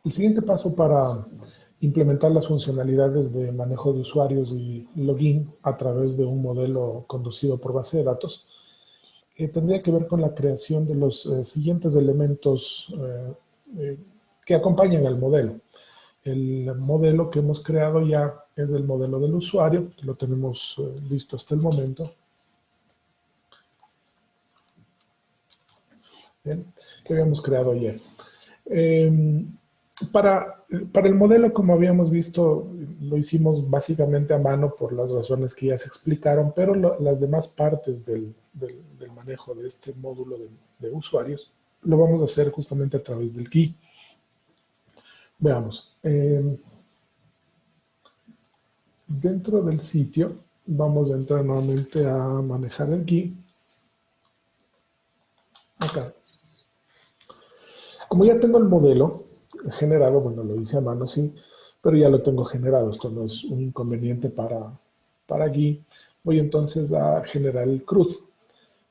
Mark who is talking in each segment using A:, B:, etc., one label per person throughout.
A: El siguiente paso para implementar las funcionalidades de manejo de usuarios y login a través de un modelo conducido por base de datos tendría que ver con la creación de los siguientes elementos que acompañan al modelo. El modelo que hemos creado ya es el modelo del usuario, lo tenemos listo hasta el momento. Bien, que habíamos creado ayer. Para el modelo, como habíamos visto, lo hicimos básicamente a mano por las razones que ya se explicaron, pero las demás partes del manejo de este módulo de usuarios lo vamos a hacer justamente a través del GUI. Veamos. Dentro del sitio vamos a entrar nuevamente a manejar el GUI. Acá. Como ya tengo el modelo generado, bueno, lo hice a mano, sí, pero ya lo tengo generado. Esto no es un inconveniente para GUI. Voy entonces a generar el CRUD,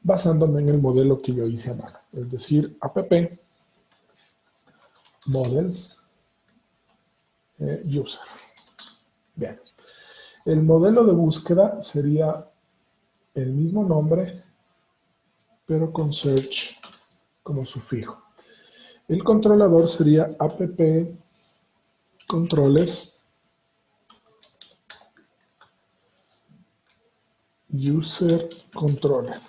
A: basándome en el modelo que yo hice a mano. Es decir, app models user. Bien. El modelo de búsqueda sería el mismo nombre, pero con search como sufijo. El controlador sería app controllers user controller.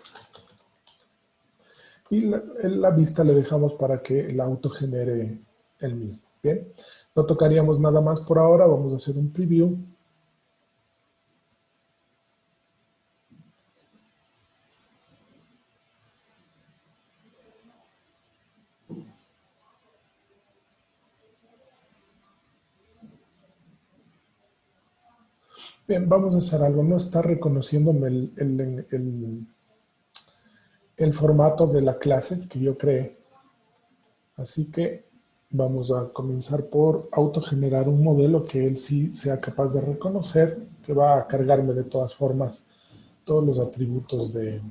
A: Y la vista le dejamos para que el auto genere el mismo. Bien, no tocaríamos nada más por ahora. Vamos a hacer un preview. Bien, vamos a hacer algo. No está reconociéndome el formato de la clase que yo creé. Así que vamos a comenzar por autogenerar un modelo que él sí sea capaz de reconocer, que va a cargarme de todas formas todos los atributos de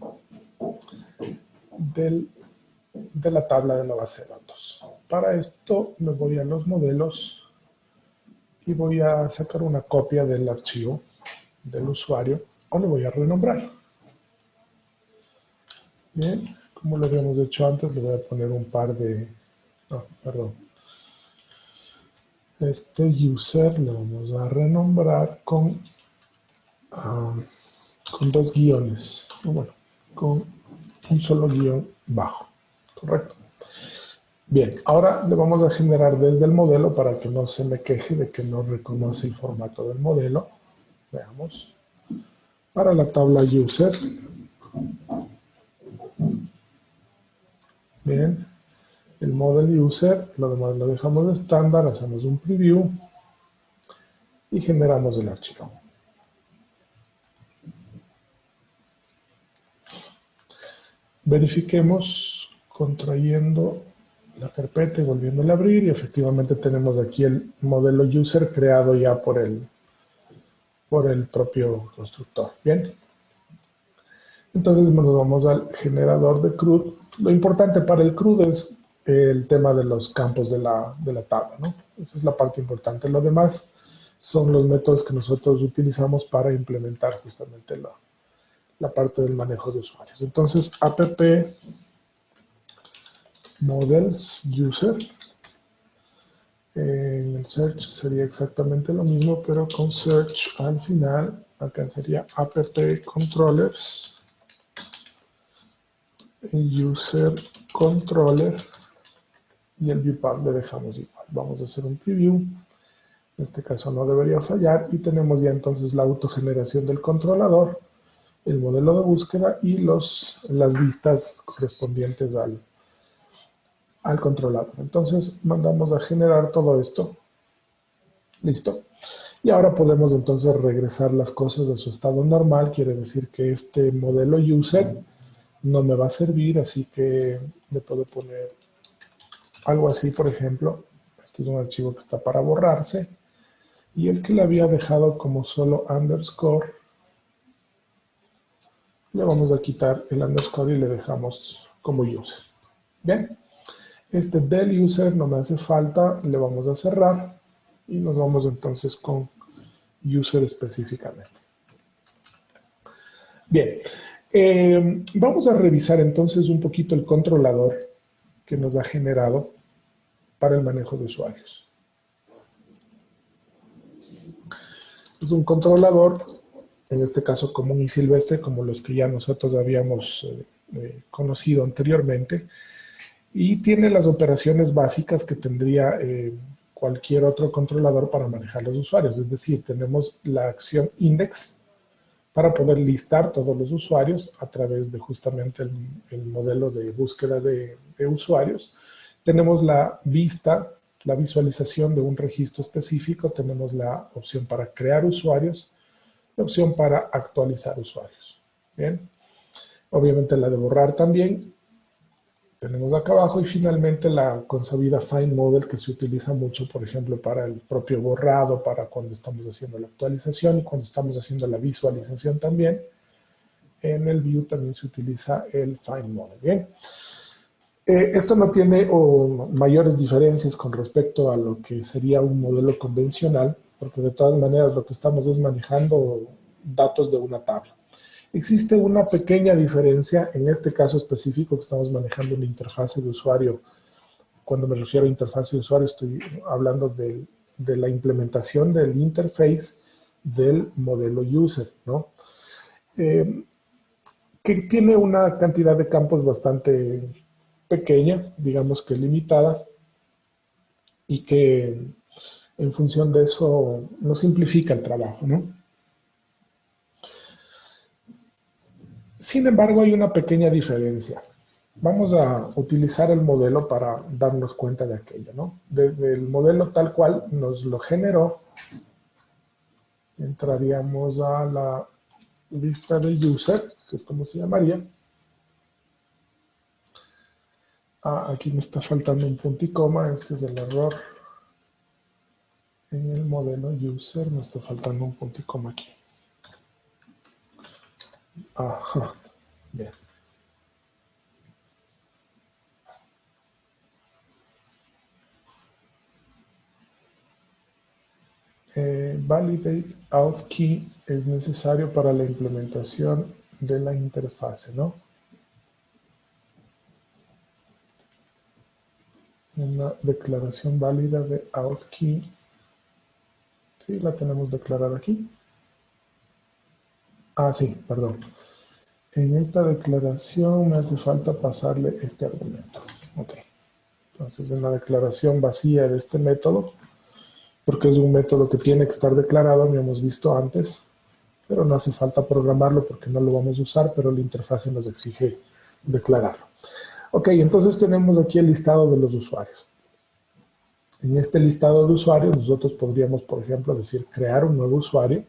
A: la tabla de la base de datos. Para esto me voy a los modelos y voy a sacar una copia del archivo del usuario o lo voy a renombrar. Bien, como lo habíamos hecho antes, le voy a poner un par de... No, perdón. Este user lo vamos a renombrar con dos guiones. Bueno, con un solo guión bajo. Correcto. Bien, ahora le vamos a generar desde el modelo para que no se me queje de que no reconoce el formato del modelo. Veamos. Para la tabla user. Bien. El model user, lo demás lo dejamos de estándar, hacemos un preview y generamos el archivo. Verifiquemos contrayendo la carpeta y volviéndola a abrir y efectivamente tenemos aquí el modelo user creado ya por el propio constructor. Bien. Entonces nos vamos al generador de CRUD. Lo importante para el CRUD es el tema de los campos de la tabla, ¿no? Esa es la parte importante. Lo demás son los métodos que nosotros utilizamos para implementar justamente la parte del manejo de usuarios. Entonces, app models user. En el search sería exactamente lo mismo, pero con search al final. Acá sería app controllers user controller y el viewpath le dejamos igual. Vamos a hacer un preview. En este caso no debería fallar y tenemos ya entonces la autogeneración del controlador, el modelo de búsqueda y las vistas correspondientes al controlador. Entonces mandamos a generar todo esto. Listo. Y ahora podemos entonces regresar las cosas a su estado normal. Quiere decir que este modelo user no me va a servir, así que le puedo poner algo así, por ejemplo. Este es un archivo que está para borrarse. Y el que le había dejado como solo underscore, le vamos a quitar el underscore y le dejamos como user. Bien. Este del user no me hace falta, le vamos a cerrar y nos vamos entonces con user específicamente. Bien, vamos a revisar entonces un poquito el controlador que nos ha generado para el manejo de usuarios. Es un controlador, en este caso común y silvestre, como los que ya nosotros habíamos conocido anteriormente, y tiene las operaciones básicas que tendría cualquier otro controlador para manejar los usuarios. Es decir, tenemos la acción index para poder listar todos los usuarios a través de justamente el modelo de búsqueda de usuarios. Tenemos la vista, la visualización de un registro específico, tenemos la opción para crear usuarios, la opción para actualizar usuarios. Bien, obviamente la de borrar también tenemos acá abajo, y finalmente la consabida Find Model, que se utiliza mucho, por ejemplo, para el propio borrado, para cuando estamos haciendo la actualización y cuando estamos haciendo la visualización también. En el View también se utiliza el Find Model. Bien. Esto no tiene mayores diferencias con respecto a lo que sería un modelo convencional, porque de todas maneras lo que estamos es manejando datos de una tabla. Existe una pequeña diferencia, en este caso específico que estamos manejando una interfase de usuario. Cuando me refiero a interfase de usuario estoy hablando de la implementación del interface del modelo user, ¿no? Que tiene una cantidad de campos bastante pequeña, digamos que limitada, y que en función de eso nos simplifica el trabajo, ¿no? Sin embargo, hay una pequeña diferencia. Vamos a utilizar el modelo para darnos cuenta de aquello, ¿no? Desde el modelo tal cual nos lo generó, entraríamos a la lista de user, que es como se llamaría. Aquí me está faltando un punto y coma, este es el error. En el modelo user me está faltando un punto y coma aquí. Ajá, bien. Validate out key es necesario para la implementación de la interfase, ¿no? Una declaración válida de out key. Sí, la tenemos declarada aquí. Sí, perdón. En esta declaración me hace falta pasarle este argumento. Ok. Entonces, en la declaración vacía de este método, porque es un método que tiene que estar declarado, lo hemos visto antes, pero no hace falta programarlo porque no lo vamos a usar, pero la interfase nos exige declararlo. Ok, entonces tenemos aquí el listado de los usuarios. En este listado de usuarios nosotros podríamos, por ejemplo, decir crear un nuevo usuario.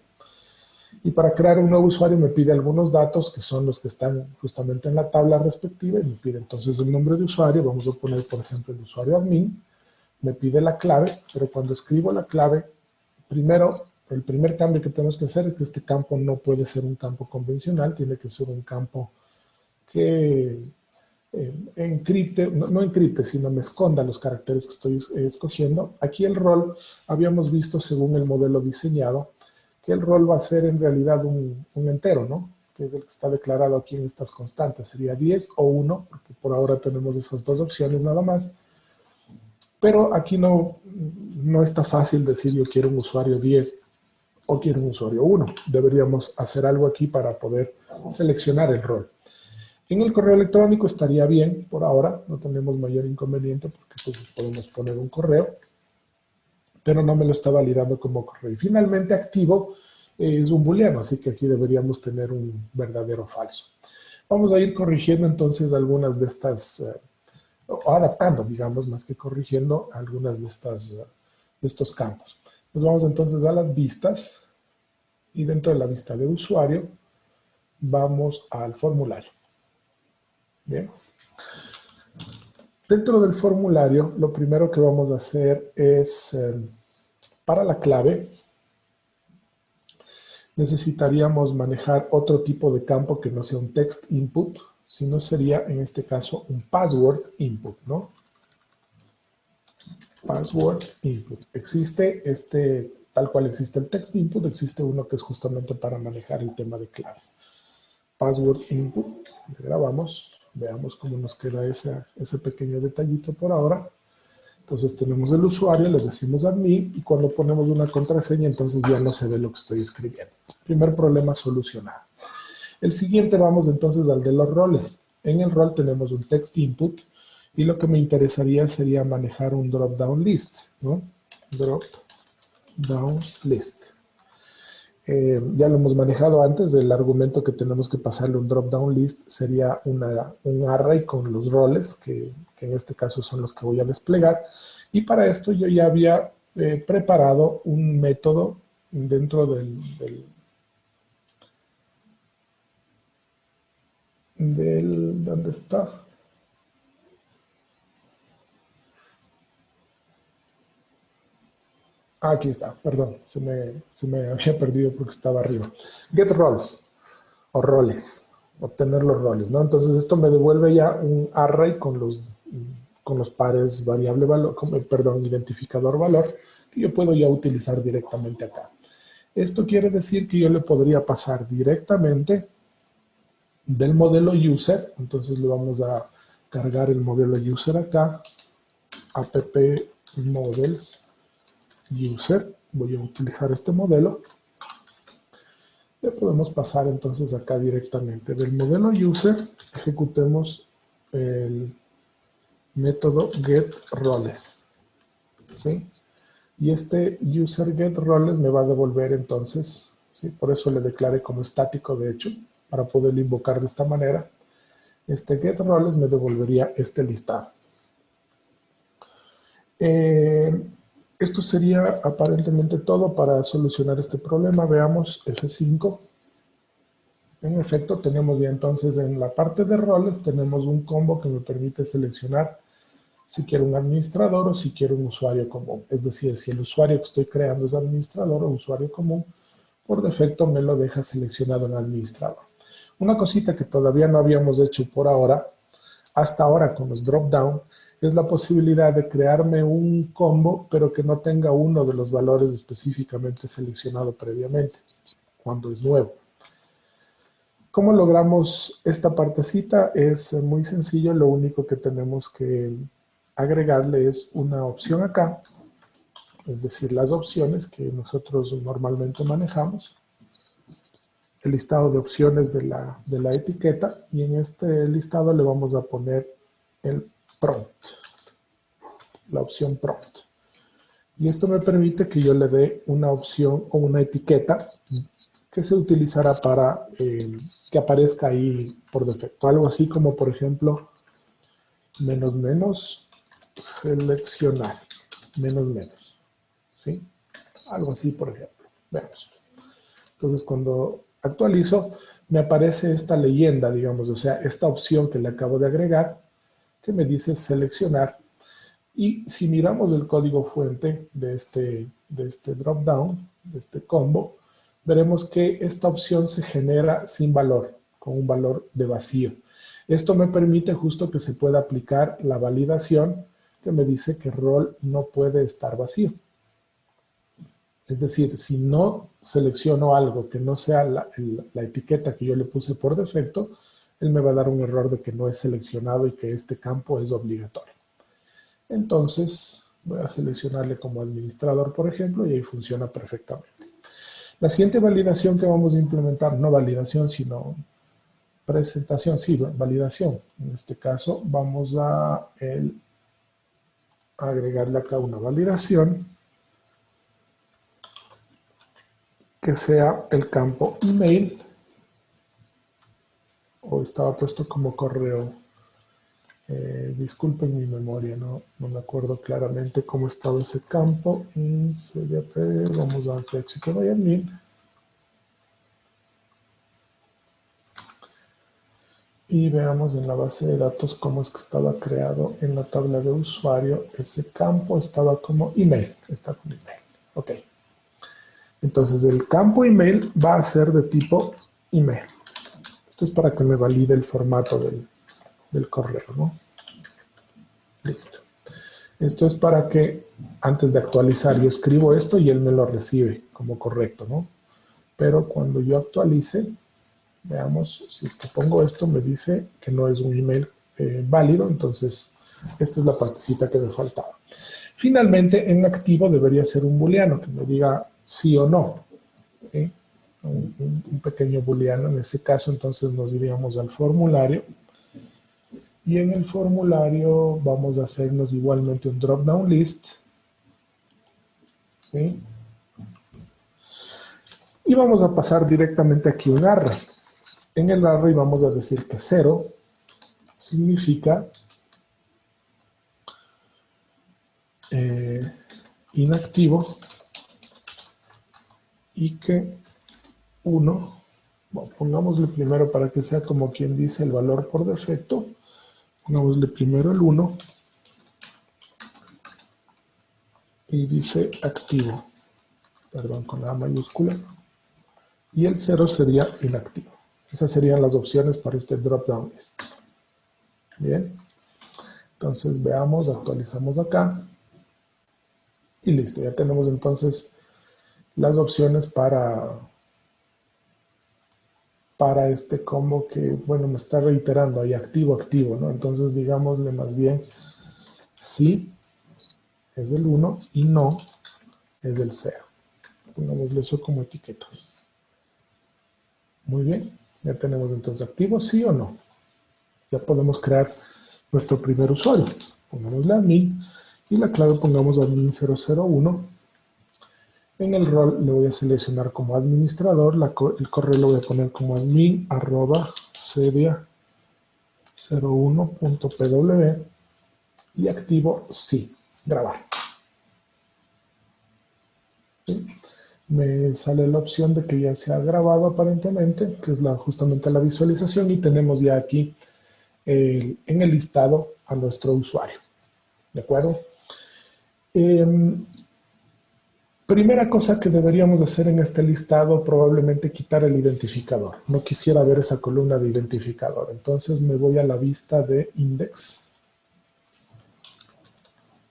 A: Y para crear un nuevo usuario me pide algunos datos que son los que están justamente en la tabla respectiva y me pide entonces el nombre de usuario. Vamos a poner, por ejemplo, el usuario admin. Me pide la clave, pero cuando escribo la clave, primero, el primer cambio que tenemos que hacer es que este campo no puede ser un campo convencional, tiene que ser un campo que encripte, no encripte, sino me esconda los caracteres que estoy escogiendo. Aquí el rol, habíamos visto según el modelo diseñado, que el rol va a ser en realidad un entero, ¿no? Que es el que está declarado aquí en estas constantes. Sería 10 o 1, porque por ahora tenemos esas dos opciones nada más. Pero aquí no está fácil decir yo quiero un usuario 10 o quiero un usuario 1. Deberíamos hacer algo aquí para poder seleccionar el rol. En el correo electrónico estaría bien, por ahora, no tenemos mayor inconveniente porque pues, podemos poner un correo, pero no me lo está validando como correo. Y finalmente activo es un booleano, así que aquí deberíamos tener un verdadero falso. Vamos a ir corrigiendo entonces algunas de estas, o adaptando, digamos, más que corrigiendo algunas de estos campos. Nos vamos entonces a las vistas y dentro de la vista de usuario vamos al formulario. Bien. Dentro del formulario, lo primero que vamos a hacer es, para la clave, necesitaríamos manejar otro tipo de campo que no sea un text input, sino sería, en este caso, un password input, ¿no? password input. Existe tal cual existe el text input, existe uno que es justamente para manejar el tema de claves. Password input, le grabamos, veamos cómo nos queda ese pequeño detallito por ahora. Entonces tenemos el usuario, le decimos admin, y cuando ponemos una contraseña, entonces ya no se ve lo que estoy escribiendo. Primer problema solucionado. El siguiente, vamos entonces al de los roles. En el rol tenemos un text input, y lo que me interesaría sería manejar un drop-down list, ¿no? Drop-down list. Ya lo hemos manejado antes, el argumento que tenemos que pasarle un drop-down list sería un array con los roles, que en este caso son los que voy a desplegar. Y para esto yo ya había preparado un método dentro ¿dónde está? Aquí está, perdón, se me había perdido porque estaba arriba. Get roles, o roles, obtener los roles, ¿no? Entonces esto me devuelve ya un array con los pares variable valor, perdón, identificador valor, que yo puedo ya utilizar directamente acá. Esto quiere decir que yo le podría pasar directamente del modelo user, entonces le vamos a cargar el modelo user acá, app models user, voy a utilizar este modelo. Le podemos pasar entonces acá directamente del modelo user, ejecutemos el método getRoles, ¿sí? Y este user getRoles me va a devolver entonces, ¿sí? Por eso le declaré como estático de hecho, para poderlo invocar de esta manera. Este getRoles me devolvería este listado. Esto sería aparentemente todo para solucionar este problema. Veamos F5. En efecto, tenemos ya entonces en la parte de roles, tenemos un combo que me permite seleccionar si quiero un administrador o si quiero un usuario común. Es decir, si el usuario que estoy creando es administrador o usuario común, por defecto me lo deja seleccionado en administrador. Una cosita que todavía no habíamos hecho por ahora, hasta ahora con los drop-down, es la posibilidad de crearme un combo, pero que no tenga uno de los valores específicamente seleccionado previamente, cuando es nuevo. ¿Cómo logramos esta partecita? Es muy sencillo, lo único que tenemos que agregarle es una opción acá, es decir, las opciones que nosotros normalmente manejamos, el listado de opciones de la etiqueta, y en este listado le vamos a poner el prompt, la opción prompt. Y esto me permite que yo le dé una opción o una etiqueta que se utilizará para que aparezca ahí por defecto. Algo así como, por ejemplo, menos seleccionar, menos, ¿sí? Algo así, por ejemplo. Veamos. Entonces, cuando actualizo, me aparece esta leyenda, digamos, o sea, esta opción que le acabo de agregar, que me dice seleccionar. Y si miramos el código fuente de este drop-down, de este combo, veremos que esta opción se genera sin valor, con un valor de vacío. Esto me permite justo que se pueda aplicar la validación que me dice que rol no puede estar vacío. Es decir, si no selecciono algo que no sea la etiqueta que yo le puse por defecto, él me va a dar un error de que no es seleccionado y que este campo es obligatorio. Entonces, voy a seleccionarle como administrador, por ejemplo, y ahí funciona perfectamente. La siguiente validación que vamos a implementar, no validación, sino presentación, sí, validación. En este caso, vamos a agregarle acá una validación que sea el campo email, o estaba puesto como correo. Disculpen mi memoria, no me acuerdo claramente cómo estaba ese campo. En CDP, vamos a TXT by admin. Y veamos en la base de datos cómo es que estaba creado en la tabla de usuario. Ese campo estaba como email. Está con email. Ok. Entonces el campo email va a ser de tipo email. Esto es para que me valide el formato del correo, ¿no? Listo. Esto es para que antes de actualizar yo escribo esto y él me lo recibe como correcto, ¿no? Pero cuando yo actualice, veamos, si es que pongo esto, me dice que no es un email válido, entonces esta es la partecita que me faltaba. Finalmente, en activo debería ser un booleano que me diga sí o no. ¿Sí? Un pequeño booleano, en este caso, entonces nos iríamos al formulario. Y en el formulario vamos a hacernos igualmente un drop-down list. ¿Sí? Y vamos a pasar directamente aquí un array. En el array vamos a decir que 0 significa inactivo y que 1, bueno, pongámosle primero para que sea como quien dice el valor por defecto, pongámosle primero el 1 y dice activo, perdón, con la mayúscula, y el 0 sería inactivo. Esas serían las opciones para este drop-down list. Bien, entonces veamos, actualizamos acá, y listo, ya tenemos entonces las opciones para este como que, bueno, me está reiterando ahí activo, activo, ¿no? Entonces digámosle más bien sí es el 1 y no es el 0. Pongámosle eso como etiquetas. Muy bien, ya tenemos entonces activo, sí o no. Ya podemos crear nuestro primer usuario. Pongámosle admin y la clave pongamos admin001. En el rol le voy a seleccionar como administrador, el correo lo voy a poner como admin@cedia01.pw y activo sí, grabar. ¿Sí? Me sale la opción de que ya se ha grabado aparentemente, que es justamente la visualización, y tenemos ya aquí en el listado a nuestro usuario. ¿De acuerdo? Primera cosa que deberíamos hacer en este listado, probablemente quitar el identificador. No quisiera ver esa columna de identificador. Entonces me voy a la vista de index.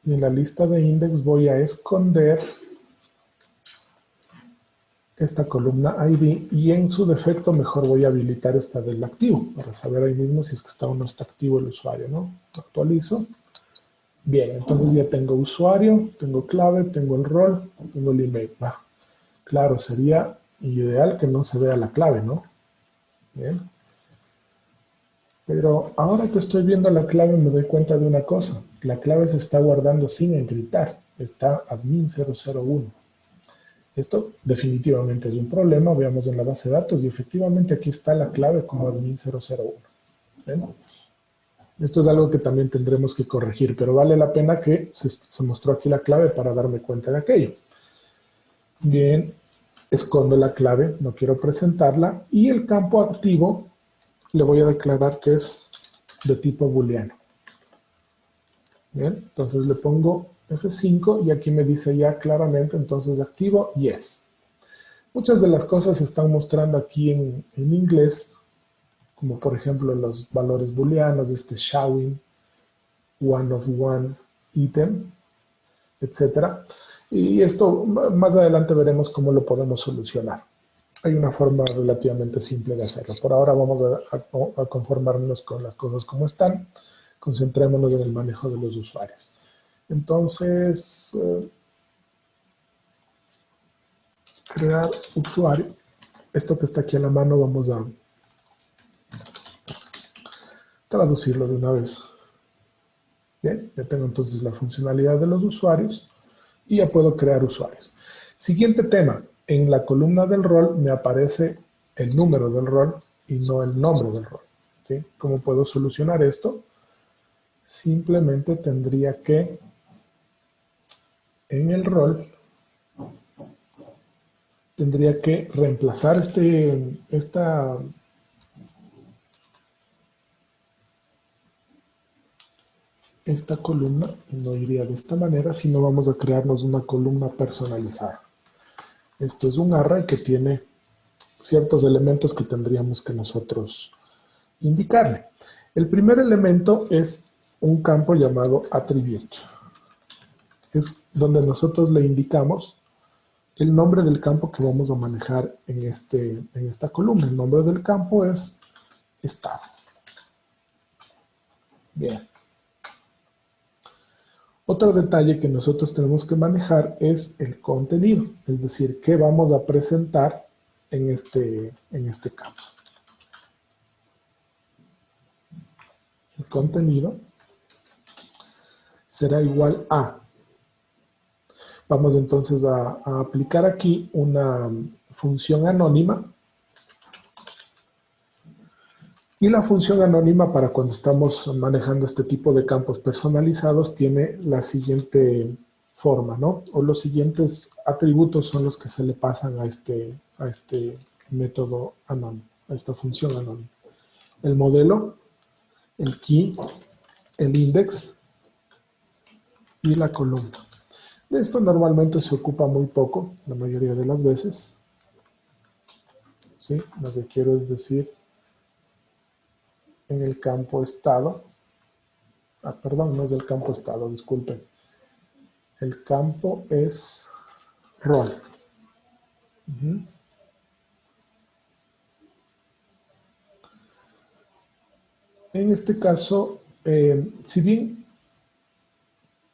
A: Y en la lista de index voy a esconder esta columna ID y en su defecto mejor voy a habilitar esta del activo para saber ahí mismo si es que está o no está activo el usuario, ¿no? Actualizo. Bien, entonces ya tengo usuario, tengo clave, tengo el rol, tengo el email. Claro, sería ideal que no se vea la clave, ¿no? Bien. Pero ahora que estoy viendo la clave me doy cuenta de una cosa. La clave se está guardando sin encriptar. Está admin001. Esto definitivamente es un problema. Veamos en la base de datos y efectivamente aquí está la clave como admin001. ¿Ven? Esto es algo que también tendremos que corregir, pero vale la pena que se mostró aquí la clave para darme cuenta de aquello. Bien, escondo la clave, no quiero presentarla, y el campo activo le voy a declarar que es de tipo booleano. Bien, entonces le pongo F5 y aquí me dice ya claramente entonces activo yes. Muchas de las cosas se están mostrando aquí en inglés, como por ejemplo los valores booleanos, showing, one of one item, etcétera. Y esto más adelante veremos cómo lo podemos solucionar. Hay una forma relativamente simple de hacerlo. Por ahora vamos a conformarnos con las cosas como están. Concentrémonos en el manejo de los usuarios. Entonces, crear usuario. Esto que está aquí a la mano vamos a traducirlo de una vez. Bien, ya tengo entonces la funcionalidad de los usuarios y ya puedo crear usuarios. Siguiente tema. En la columna del rol me aparece el número del rol y no el nombre del rol. ¿Sí? ¿Cómo puedo solucionar esto? Simplemente tendría que, en el rol, tendría que reemplazar esta columna, no iría de esta manera, sino vamos a crearnos una columna personalizada. Esto es un array que tiene ciertos elementos que tendríamos que nosotros indicarle. El primer elemento es un campo llamado attribute. es donde nosotros le indicamos el nombre del campo que vamos a manejar en esta columna. El nombre del campo es estado. Bien. Otro detalle que nosotros tenemos que manejar es el contenido, es decir, qué vamos a presentar en este campo. El contenido será igual a. Vamos entonces a aplicar aquí una función anónima. Y la función anónima para cuando estamos manejando este tipo de campos personalizados tiene la siguiente forma, ¿no? O los siguientes atributos son los que se le pasan a este método anónimo, a esta función anónima. El modelo, el key, el index y la columna. De esto normalmente se ocupa muy poco, la mayoría de las veces. ¿Sí? Lo que quiero es decir, en el campo estado, perdón, no es el campo estado, disculpen. El campo es rol. En este caso, si bien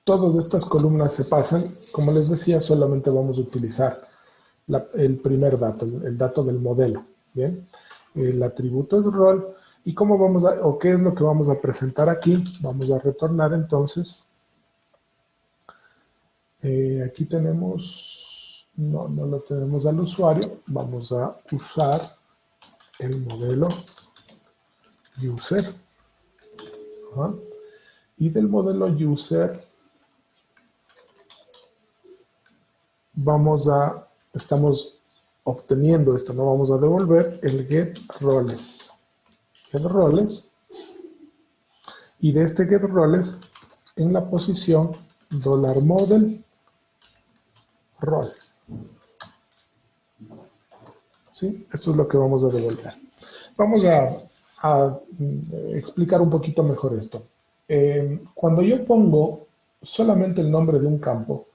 A: todas estas columnas se pasan, como les decía, solamente vamos a utilizar el primer dato, el dato del modelo. Bien, el atributo es rol. ¿Y cómo vamos o qué es lo que vamos a presentar aquí? Vamos a retornar entonces. Aquí tenemos, no lo tenemos al usuario. Vamos a usar el modelo user. Y del modelo user estamos obteniendo esto, no vamos a devolver el get roles. Get roles. Y de este get roles, en la posición $model role. ¿Sí? Esto es lo que vamos a devolver. Vamos a explicar un poquito mejor esto. Cuando yo pongo solamente el nombre de un campo,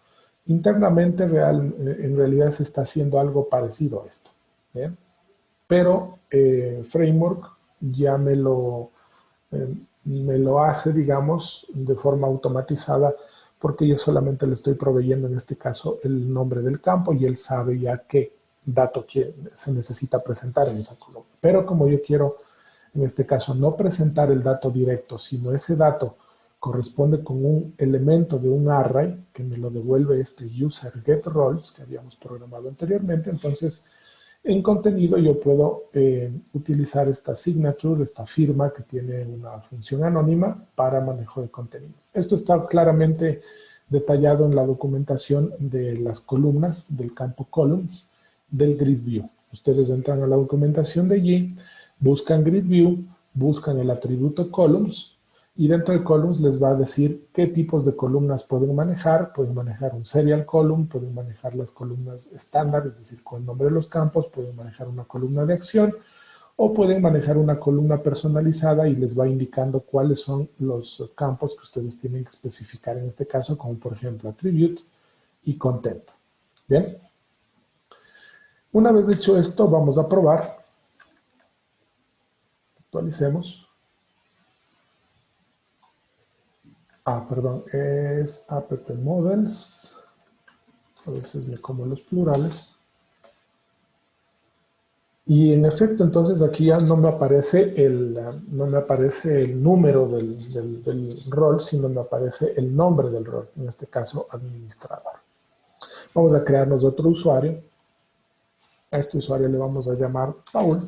A: internamente en realidad se está haciendo algo parecido a esto. ¿Bien? Pero Framework ya me lo hace, digamos, de forma automatizada, porque yo solamente le estoy proveyendo en este caso el nombre del campo y él sabe ya qué dato se necesita presentar en esa columna. Pero como yo quiero, en este caso, no presentar el dato directo, sino ese dato corresponde con un elemento de un array que me lo devuelve este user get roles que habíamos programado anteriormente, entonces en contenido yo puedo utilizar esta signature, esta firma que tiene una función anónima para manejo de contenido. Esto está claramente detallado en la documentación de las columnas del campo columns del grid view. Ustedes entran a la documentación de allí, buscan grid view, buscan el atributo columns y dentro de columns les va a decir qué tipos de columnas pueden manejar. Pueden manejar un serial column, pueden manejar las columnas estándar, es decir, con el nombre de los campos, pueden manejar una columna de acción o pueden manejar una columna personalizada y les va indicando cuáles son los campos que ustedes tienen que especificar en este caso, como por ejemplo attribute y content. Bien. Una vez hecho esto, vamos a probar. Actualicemos. Perdón, es apt models. A veces me como los plurales. Y en efecto, entonces aquí ya no me aparece el número del rol, sino me aparece el nombre del rol, en este caso administrador. Vamos a crearnos otro usuario. A este usuario le vamos a llamar Paul.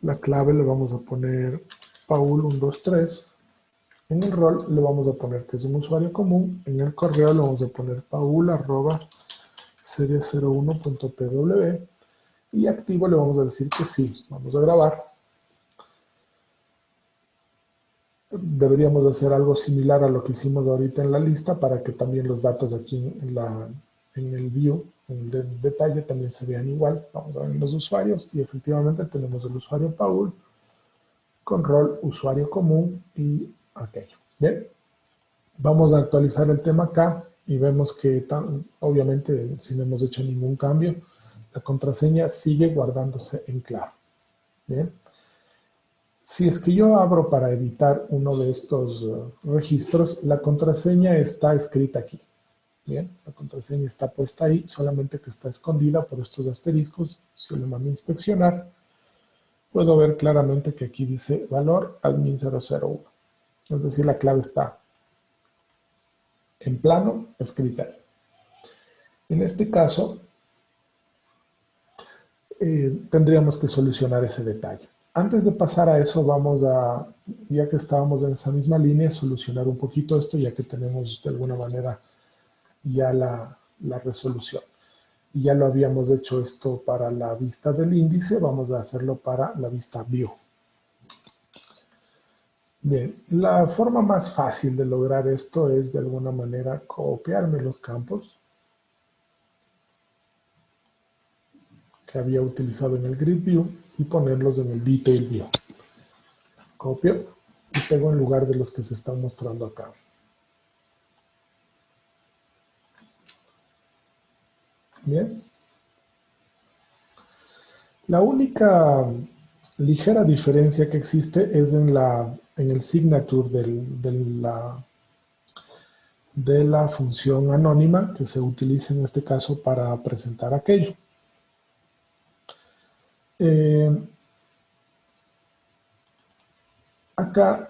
A: La clave le vamos a poner Paul123. En el rol le vamos a poner que es un usuario común. En el correo le vamos a poner paul@serie01.pw. Y activo le vamos a decir que sí. Vamos a grabar. Deberíamos hacer algo similar a lo que hicimos ahorita en la lista para que también los datos aquí en el view, en el detalle, también se vean igual. Vamos a ver los usuarios y efectivamente tenemos el usuario Paul con rol usuario común y aquello. Bien, vamos a actualizar el tema acá y vemos que obviamente si no hemos hecho ningún cambio, la contraseña sigue guardándose en claro. Bien. Si es que yo abro para editar uno de estos registros, la contraseña está escrita aquí. Bien, la contraseña está puesta ahí, solamente que está escondida por estos asteriscos. Si yo le mando a inspeccionar, puedo ver claramente que aquí dice valor admin 001. Es decir, la clave está en plano escrita ahí. En este caso, tendríamos que solucionar ese detalle. Antes de pasar a eso, vamos a, ya que estábamos en esa misma línea, solucionar un poquito esto, ya que tenemos de alguna manera ya la resolución. Y ya lo habíamos hecho esto para la vista del índice, vamos a hacerlo para la vista view. Bien, la forma más fácil de lograr esto es de alguna manera copiarme los campos que había utilizado en el grid view y ponerlos en el detail view. Copio y pego en lugar de los que se están mostrando acá. Bien. La única ligera diferencia que existe es en el signature de la función anónima que se utiliza en este caso para presentar aquello. Acá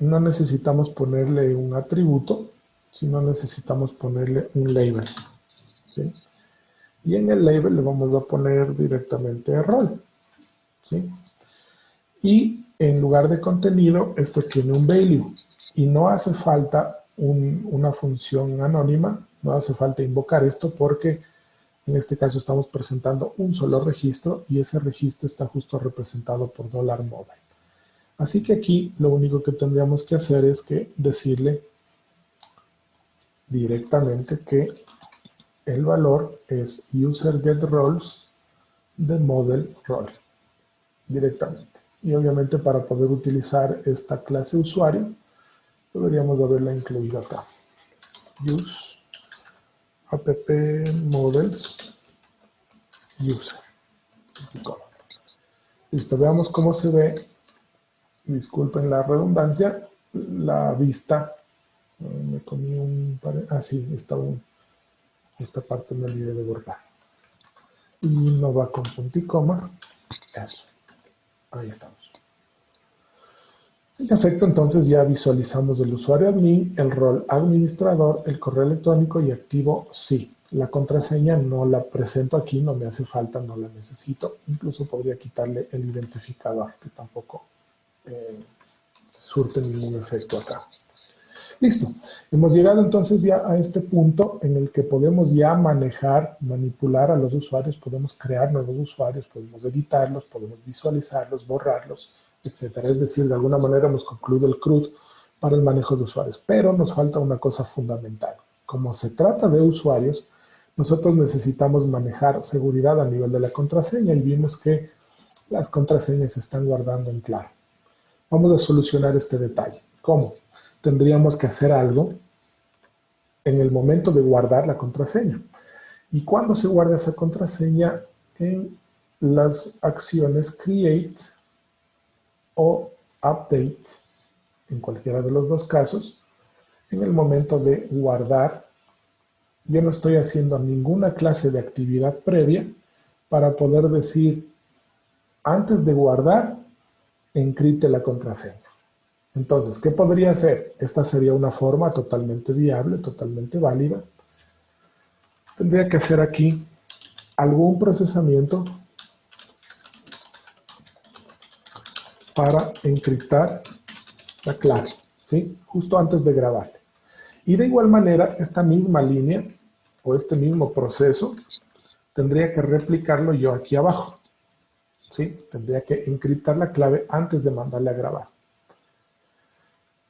A: no necesitamos ponerle un atributo, sino necesitamos ponerle un label. ¿Sí? Y en el label le vamos a poner directamente rol. ¿Sí? Y en lugar de contenido, esto tiene un value. Y no hace falta una función anónima, no hace falta invocar esto porque en este caso estamos presentando un solo registro y ese registro está justo representado por $model. Así que aquí lo único que tendríamos que hacer es que decirle directamente que el valor es user_get_roles de model role directamente. Y obviamente para poder utilizar esta clase usuario deberíamos haberla incluido acá. Use app models user. Listo, veamos cómo se ve. Disculpen la redundancia, la vista. Me comí sí, esta parte me olvidé de borrar. Y no va con punto y coma. Eso. Ahí estamos. En efecto, entonces ya visualizamos el usuario admin, el rol administrador, el correo electrónico y activo sí. La contraseña no la presento aquí, no me hace falta, no la necesito. Incluso podría quitarle el identificador, que tampoco surte ningún efecto acá. Listo. Hemos llegado entonces ya a este punto en el que podemos ya manejar, manipular a los usuarios, podemos crear nuevos usuarios, podemos editarlos, podemos visualizarlos, borrarlos, etcétera. Es decir, de alguna manera hemos concluido el CRUD para el manejo de usuarios. Pero nos falta una cosa fundamental. Como se trata de usuarios, nosotros necesitamos manejar seguridad a nivel de la contraseña y vimos que las contraseñas se están guardando en claro. Vamos a solucionar este detalle. ¿Cómo? Tendríamos que hacer algo en el momento de guardar la contraseña. ¿Y cuándo se guarda esa contraseña? En las acciones create o update, en cualquiera de los dos casos, en el momento de guardar. Yo no estoy haciendo ninguna clase de actividad previa para poder decir, antes de guardar, encripte la contraseña. Entonces, ¿qué podría hacer? Esta sería una forma totalmente viable, totalmente válida. Tendría que hacer aquí algún procesamiento para encriptar la clave, ¿sí? Justo antes de grabarle. Y de igual manera, esta misma línea o este mismo proceso tendría que replicarlo yo aquí abajo, ¿sí? Tendría que encriptar la clave antes de mandarle a grabar.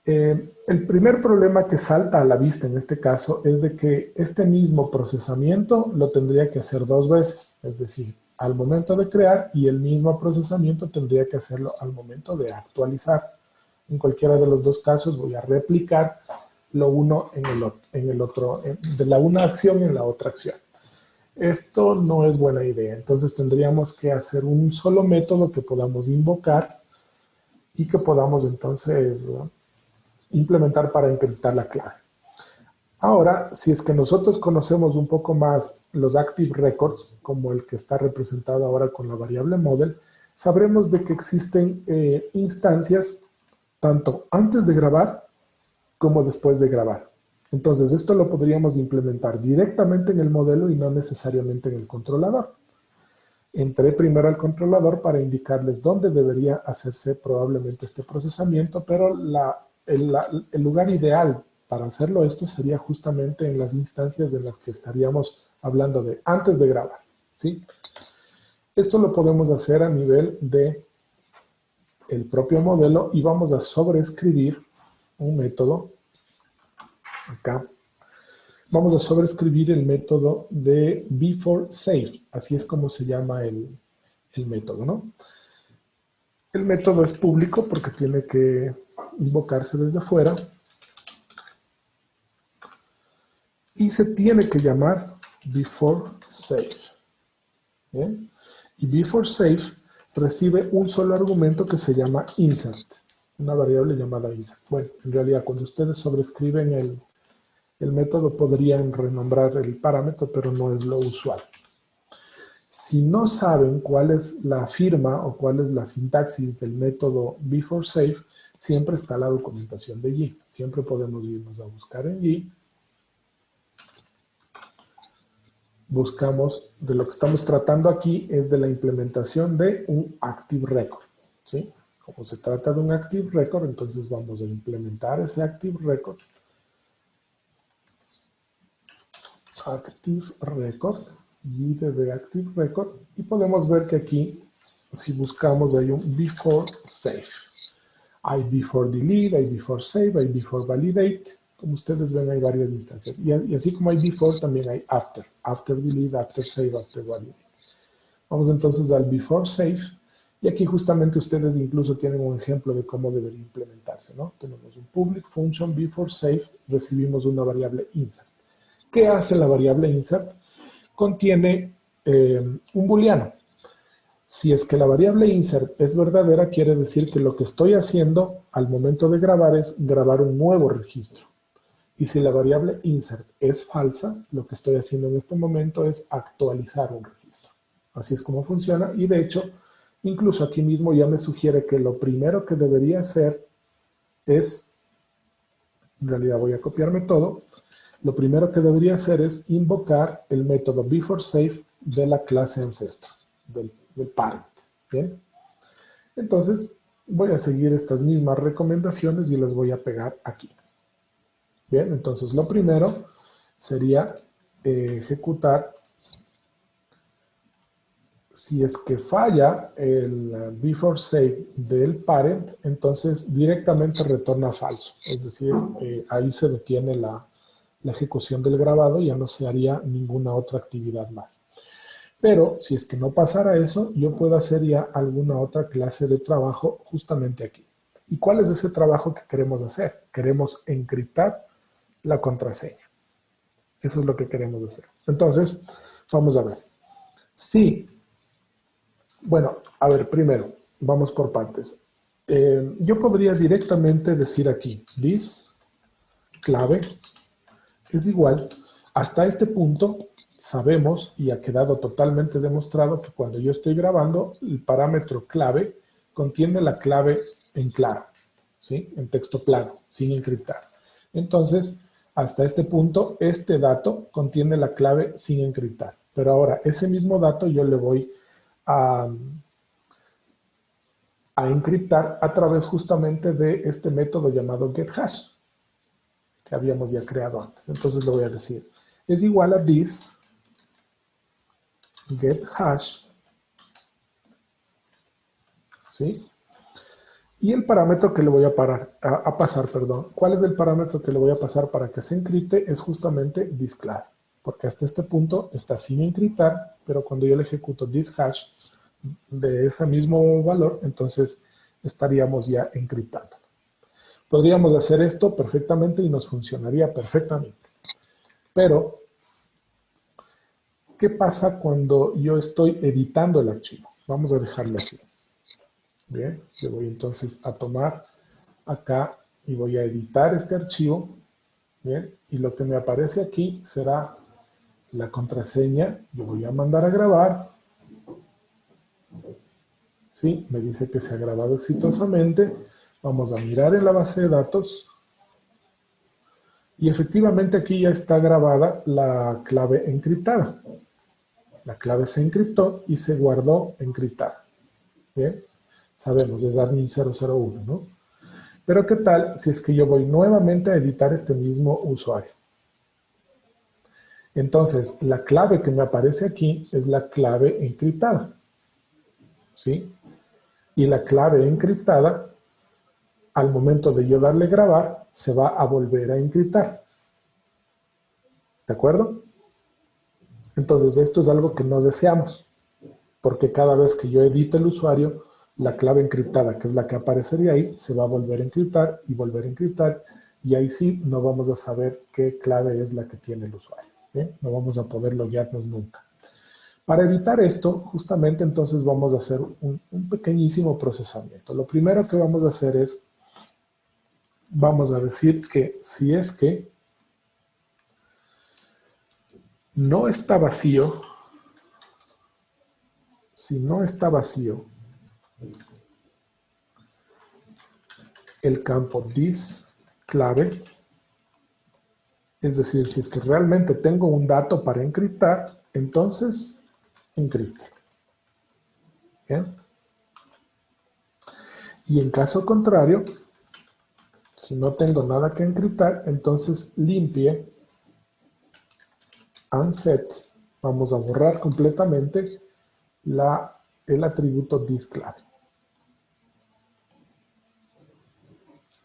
A: El primer problema que salta a la vista en este caso es de que este mismo procesamiento lo tendría que hacer dos veces, es decir, al momento de crear y el mismo procesamiento tendría que hacerlo al momento de actualizar. En cualquiera de los dos casos voy a replicar lo uno en el otro, de la una acción en la otra acción. Esto no es buena idea, entonces tendríamos que hacer un solo método que podamos invocar y que podamos entonces implementar para encriptar la clave. Ahora, si es que nosotros conocemos un poco más los Active Records, como el que está representado ahora con la variable model, sabremos de que existen instancias tanto antes de grabar como después de grabar. Entonces, esto lo podríamos implementar directamente en el modelo y no necesariamente en el controlador. Entré primero al controlador para indicarles dónde debería hacerse probablemente este procesamiento, pero el lugar ideal para hacerlo esto sería justamente en las instancias en las que estaríamos hablando de antes de grabar, ¿sí? Esto lo podemos hacer a nivel de el propio modelo y vamos a sobreescribir un método acá. Vamos a sobreescribir el método de beforeSave, así es como se llama el método, ¿no? El método es público porque tiene que invocarse desde fuera y se tiene que llamar beforeSave. ¿Bien? Y beforeSave recibe un solo argumento que se llama insert, una variable llamada insert. Bueno, en realidad cuando ustedes sobrescriben el método podrían renombrar el parámetro, pero no es lo usual. Si no saben cuál es la firma o cuál es la sintaxis del método beforeSave, siempre está la documentación de G. Siempre podemos irnos a buscar en G. Buscamos, de lo que estamos tratando aquí es de la implementación de un Active Record, ¿sí? Como se trata de un Active Record, entonces vamos a implementar ese Active Record. Active Record, GDB Active Record, y podemos ver que aquí, si buscamos, hay un before save. Hay before delete, hay before save, hay before validate. Como ustedes ven, hay varias instancias. Y así como hay before, también hay after. After delete, after save, after validate. Vamos entonces al before save. Y aquí justamente ustedes incluso tienen un ejemplo de cómo debería implementarse, ¿no? Tenemos un public function before save, recibimos una variable insert. ¿Qué hace la variable insert? Contiene un booleano. Si es que la variable insert es verdadera, quiere decir que lo que estoy haciendo al momento de grabar es grabar un nuevo registro. Y si la variable insert es falsa, lo que estoy haciendo en este momento es actualizar un registro. Así es como funciona. Y de hecho, incluso aquí mismo ya me sugiere que lo primero que debería hacer es, en realidad voy a copiarme todo, lo primero que debería hacer es invocar el método beforeSave de la clase ancestro, del parent. ¿Bien? Entonces, voy a seguir estas mismas recomendaciones y las voy a pegar aquí. Bien, entonces lo primero sería ejecutar, si es que falla el beforeSave del parent, entonces directamente retorna falso. Es decir, ahí se detiene la ejecución del grabado y ya no se haría ninguna otra actividad más. Pero si es que no pasara eso, yo puedo hacer ya alguna otra clase de trabajo justamente aquí. ¿Y cuál es ese trabajo que queremos hacer? Queremos encriptar la contraseña. Eso es lo que queremos hacer. Entonces, vamos a ver. Sí. Bueno, a ver, primero, vamos por partes. Yo podría directamente decir aquí, this clave es igual, hasta este punto sabemos y ha quedado totalmente demostrado que cuando yo estoy grabando, el parámetro clave contiene la clave en claro, ¿sí? En texto plano, sin encriptar. Entonces, hasta este punto, este dato contiene la clave sin encriptar. Pero ahora, ese mismo dato yo le voy a encriptar a través justamente de este método llamado getHash, que habíamos ya creado antes. Entonces le voy a decir, es igual a this getHash, ¿sí? Y el parámetro que le voy a pasar, ¿cuál es el parámetro que le voy a pasar para que se encripte? Es justamente thisClave, porque hasta este punto está sin encriptar, pero cuando yo le ejecuto thisHash de ese mismo valor, entonces estaríamos ya encriptando. Podríamos hacer esto perfectamente y nos funcionaría perfectamente. Pero, ¿qué pasa cuando yo estoy editando el archivo? Vamos a dejarlo así. Bien, yo voy entonces a tomar acá y voy a editar este archivo. Bien, y lo que me aparece aquí será la contraseña. Yo voy a mandar a grabar. Sí, me dice que se ha grabado exitosamente. Vamos a mirar en la base de datos. Y efectivamente aquí ya está grabada la clave encriptada. La clave se encriptó y se guardó encriptada. Bien, sabemos, es admin 001, ¿no? Pero ¿qué tal si es que yo voy nuevamente a editar este mismo usuario? Entonces, la clave que me aparece aquí es la clave encriptada. ¿Sí? Y la clave encriptada, al momento de yo darle grabar, se va a volver a encriptar. ¿De acuerdo? Entonces, esto es algo que no deseamos, porque cada vez que yo edite el usuario, la clave encriptada, que es la que aparecería ahí, se va a volver a encriptar y volver a encriptar, y ahí sí no vamos a saber qué clave es la que tiene el usuario. ¿Bien? No vamos a poder loguearnos nunca. Para evitar esto, justamente entonces vamos a hacer un pequeñísimo procesamiento. Lo primero que vamos a hacer es, vamos a decir que si es que no está vacío, si no está vacío el campo this clave, es decir, si es que realmente tengo un dato para encriptar, entonces encripte. ¿Bien? Y en caso contrario, si no tengo nada que encriptar, entonces limpie unset. Vamos a borrar completamente el atributo thisClave.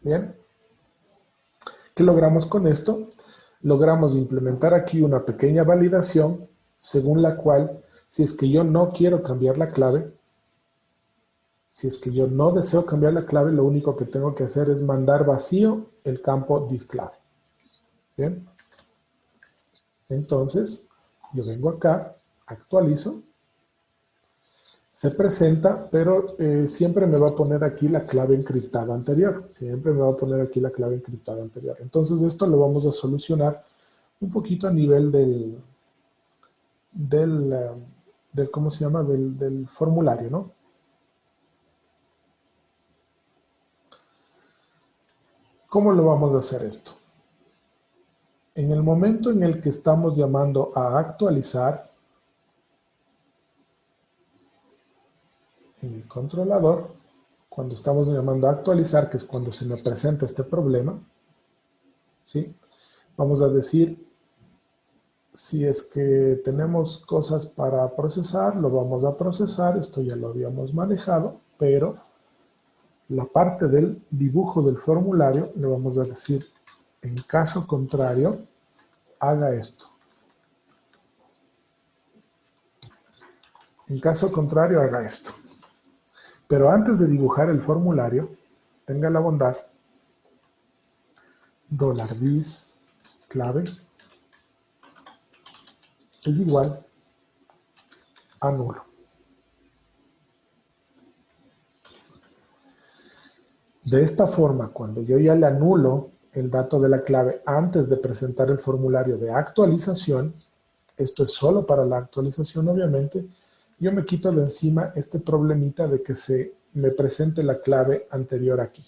A: Bien. ¿Qué logramos con esto? Logramos implementar aquí una pequeña validación según la cual, si es que yo no quiero cambiar la clave, si es que yo no deseo cambiar la clave, lo único que tengo que hacer es mandar vacío el campo thisClave. Bien. Entonces, yo vengo acá, actualizo, se presenta, pero siempre me va a poner aquí la clave encriptada anterior. Siempre me va a poner aquí la clave encriptada anterior. Entonces esto lo vamos a solucionar un poquito a nivel del ¿cómo se llama? Del formulario, ¿no? ¿Cómo lo vamos a hacer esto? En el momento en el que estamos llamando a actualizar, en el controlador, cuando estamos llamando a actualizar, que es cuando se me presenta este problema, ¿sí? Vamos a decir, si es que tenemos cosas para procesar, lo vamos a procesar, esto ya lo habíamos manejado, pero la parte del dibujo del formulario le vamos a decir, en caso contrario, haga esto. En caso contrario, haga esto. Pero antes de dibujar el formulario, tenga la bondad, $this clave es igual a nulo. De esta forma, cuando yo ya le anulo el dato de la clave antes de presentar el formulario de actualización, esto es solo para la actualización obviamente, yo me quito de encima este problemita de que se me presente la clave anterior aquí.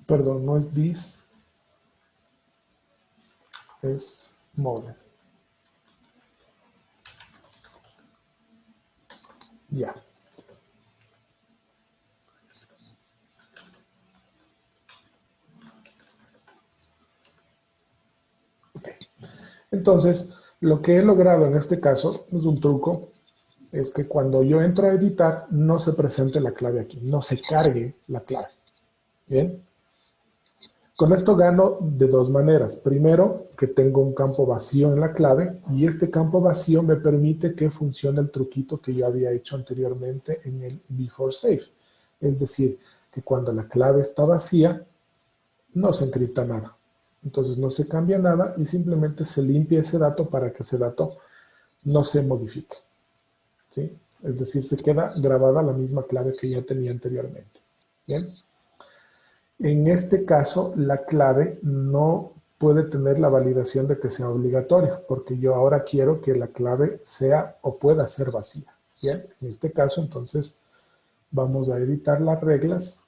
A: Perdón, no es this, es model. Ya. Okay. Entonces, lo que he logrado en este caso es un truco, es que cuando yo entro a editar no se presente la clave aquí, no se cargue la clave. Bien. Con esto gano de dos maneras. Primero, que tengo un campo vacío en la clave y este campo vacío me permite que funcione el truquito que yo había hecho anteriormente en el before safe. Es decir, que cuando la clave está vacía, no se encripta nada. Entonces no se cambia nada y simplemente se limpia ese dato para que ese dato no se modifique. ¿Sí? Es decir, se queda grabada la misma clave que ya tenía anteriormente. ¿Bien? En este caso, la clave no puede tener la validación de que sea obligatoria, porque yo ahora quiero que la clave sea o pueda ser vacía. Bien, en este caso, entonces, vamos a editar las reglas.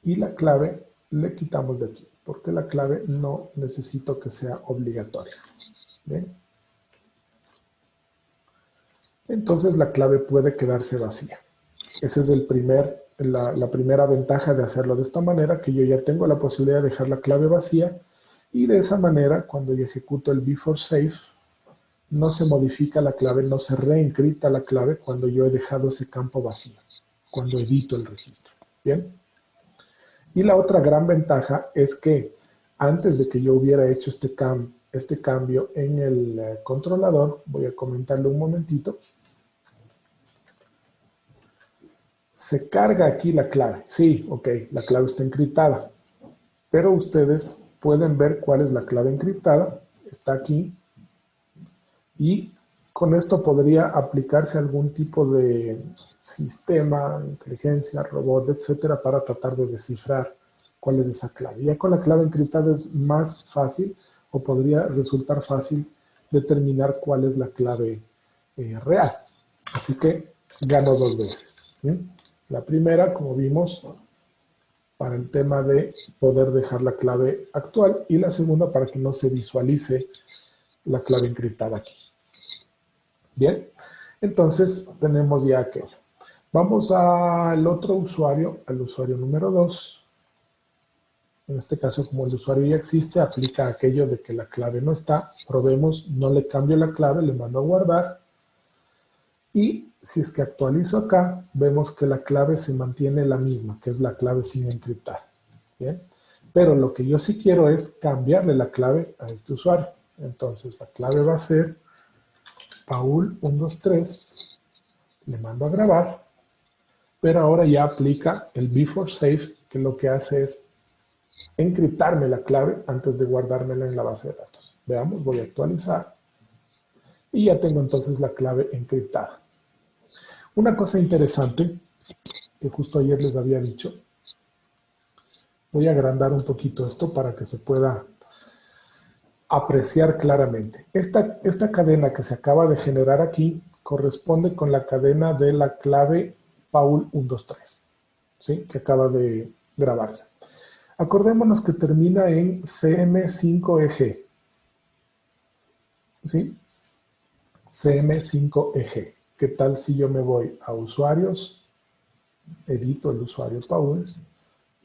A: Y la clave le quitamos de aquí, porque la clave no necesito que sea obligatoria. ¿Bien? Entonces la clave puede quedarse vacía. Esa es la primera ventaja de hacerlo de esta manera, que yo ya tengo la posibilidad de dejar la clave vacía y de esa manera, cuando yo ejecuto el before safe, no se modifica la clave, no se reencripta la clave cuando yo he dejado ese campo vacío, cuando edito el registro. ¿Bien? Y la otra gran ventaja es que antes de que yo hubiera hecho este cambio en el controlador, voy a comentarlo un momentito, se carga aquí la clave. Sí, ok, la clave está encriptada, pero ustedes pueden ver cuál es la clave encriptada, está aquí, y con esto podría aplicarse algún tipo de sistema, inteligencia, robot, etcétera, para tratar de descifrar cuál es esa clave. Ya con la clave encriptada es más fácil, o podría resultar fácil, determinar cuál es la clave real. Así que gano dos veces. ¿Sí? La primera, como vimos, para el tema de poder dejar la clave actual, y la segunda para que no se visualice la clave encriptada aquí. Bien, entonces tenemos ya aquello. Vamos al otro usuario, al usuario número 2. En este caso, como el usuario ya existe, aplica aquello de que la clave no está. Probemos, no le cambio la clave, le mando a guardar. Y si es que actualizo acá, vemos que la clave se mantiene la misma, que es la clave sin encriptar. Bien, pero lo que yo sí quiero es cambiarle la clave a este usuario. Entonces la clave va a ser Paul123, le mando a grabar, pero ahora ya aplica el before safe, que lo que hace es encriptarme la clave antes de guardármela en la base de datos. Veamos, voy a actualizar y ya tengo entonces la clave encriptada. Una cosa interesante que justo ayer les había dicho, voy a agrandar un poquito esto para que se pueda apreciar claramente. Esta cadena que se acaba de generar aquí corresponde con la cadena de la clave Paul123, ¿sí? Que acaba de grabarse. Acordémonos que termina en CM5EG, ¿sí? CM5EG. ¿Qué tal si yo me voy a usuarios, edito el usuario Paul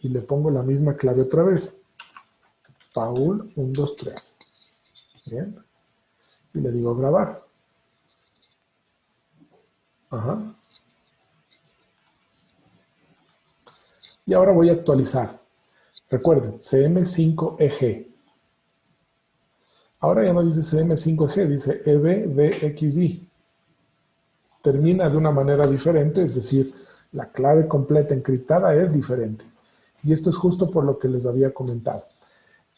A: y le pongo la misma clave otra vez? Paul123. Bien. Y le digo grabar. Ajá. Y ahora voy a actualizar. Recuerden, CM5EG. Ahora ya no dice CM5EG, dice EBDXI. Termina de una manera diferente, es decir, la clave completa encriptada es diferente. Y esto es justo por lo que les había comentado.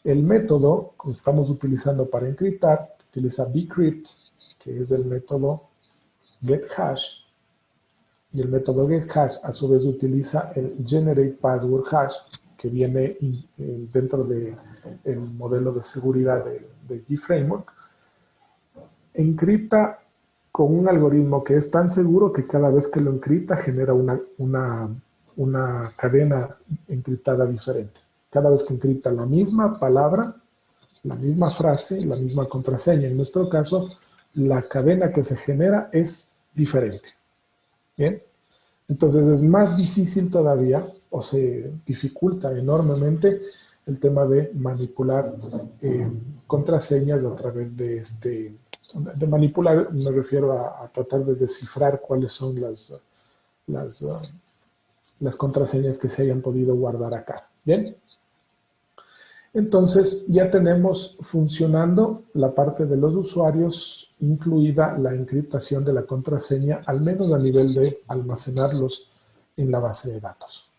A: El método que estamos utilizando para encriptar utiliza bcrypt, que es el método getHash, y el método getHash a su vez utiliza el generatePasswordHash, que viene dentro del modelo de seguridad de GFramework. Encripta con un algoritmo que es tan seguro que cada vez que lo encripta genera una cadena encriptada diferente. Cada vez que encripta la misma palabra, la misma frase, la misma contraseña. En nuestro caso, la cadena que se genera es diferente. Bien, entonces es más difícil todavía, o se dificulta enormemente el tema de manipular contraseñas a través de de manipular, me refiero a tratar de descifrar cuáles son las las contraseñas que se hayan podido guardar acá. ¿Bien? Entonces ya tenemos funcionando la parte de los usuarios, incluida la encriptación de la contraseña, al menos a nivel de almacenarlos en la base de datos.